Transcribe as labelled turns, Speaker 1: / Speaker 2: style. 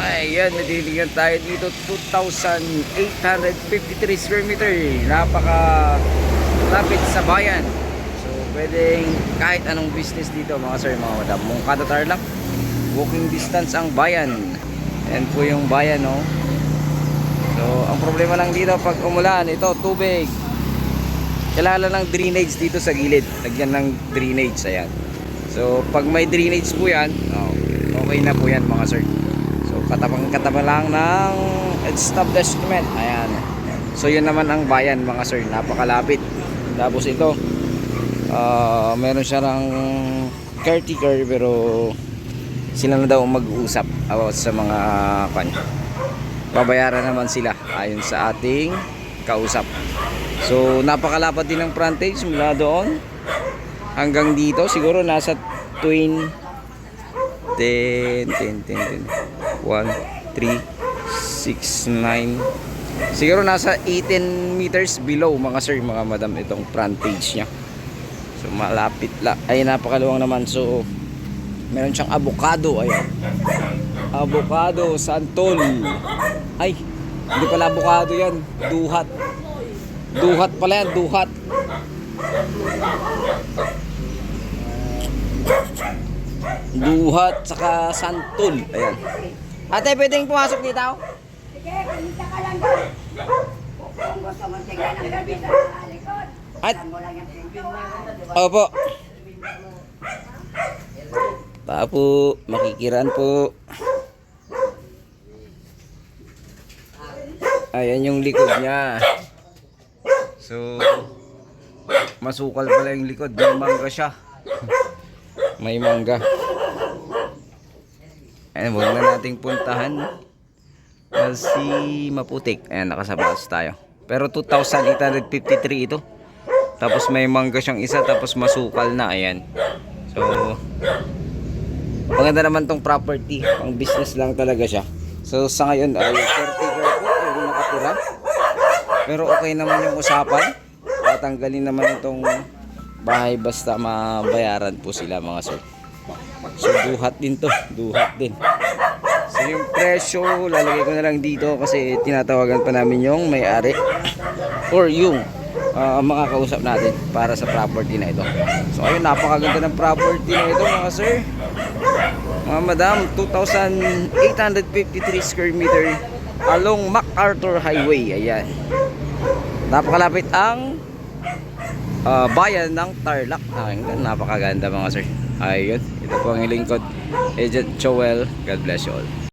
Speaker 1: Ayan, nadidigan tayo dito. 2,853 square meter. Napaka lapit sa bayan. So pwedeng kahit anong business dito mga sir, mga madam. Mungkada Tarlac, walking distance ang bayan. Ayan po yung bayan, no. So ang problema lang dito pag umulan, ito tubig. Kailangan ng drainage dito sa gilid. Lagyan ng drainage, ayan. So pag may drainage po yan, okay na po yan mga sir. So katabang-katabang lang ng establishment. Ayan. So yun naman ang bayan mga sir, napakalapit. Tapos ito meron siya ng caretaker, pero sila na daw mag-uusap sa mga kanya. Babayaran naman sila ayon sa ating kausap. So napakalapad din ng frontage mula doon hanggang dito. Siguro nasa 10 1, 3, 6, 9, siguro nasa 18 meters below mga sir, mga madam, itong frontage nya. So malapit lang, ay napakaluwang naman. So meron siyang avocado, ayan, avocado santol. Ay, hindi pala avocado yan, duhat. Duhat pala yan, duhat. Duhat saka santol. Ayan. Ate, pwedeng pumasok dito?
Speaker 2: Sige, kumita ka lang doon. Kung gusto mo tingnan ang gabi sa likod,
Speaker 1: At,
Speaker 2: mo lang yung pintuan.
Speaker 1: opo. Papo, makikiran po. Ayan yung likod niya. So masukal pala yung likod. May mangga siya. May mangga. Ayan, huwag na nating puntahan kasi maputik. Ayan, nakasabas tayo. Pero 2,853 ito. Tapos may mangga siyang isa, tapos masukal na. Ayan. So maganda naman tong property. Pang business lang talaga siya. So sa ngayon ay caretaker po yung nakatira. Pero okay naman yung usapan. Tatanggalin naman itong bahay basta mabayaran po sila mga sir. So duhat din to, duhat din. So yung presyo lalagay ko na lang dito kasi tinatawagan pa namin yung may-ari or yung makakausap natin para sa property na ito. So ayun, napakaganda ng property na ito mga sir, mga madam. 2,853 square meter along MacArthur Highway. Ayan, napakalapit ang bayan ng Tarlac. Napakaganda mga sir. Ayun, ito po ang lingkod, Agent Joel. God bless you all.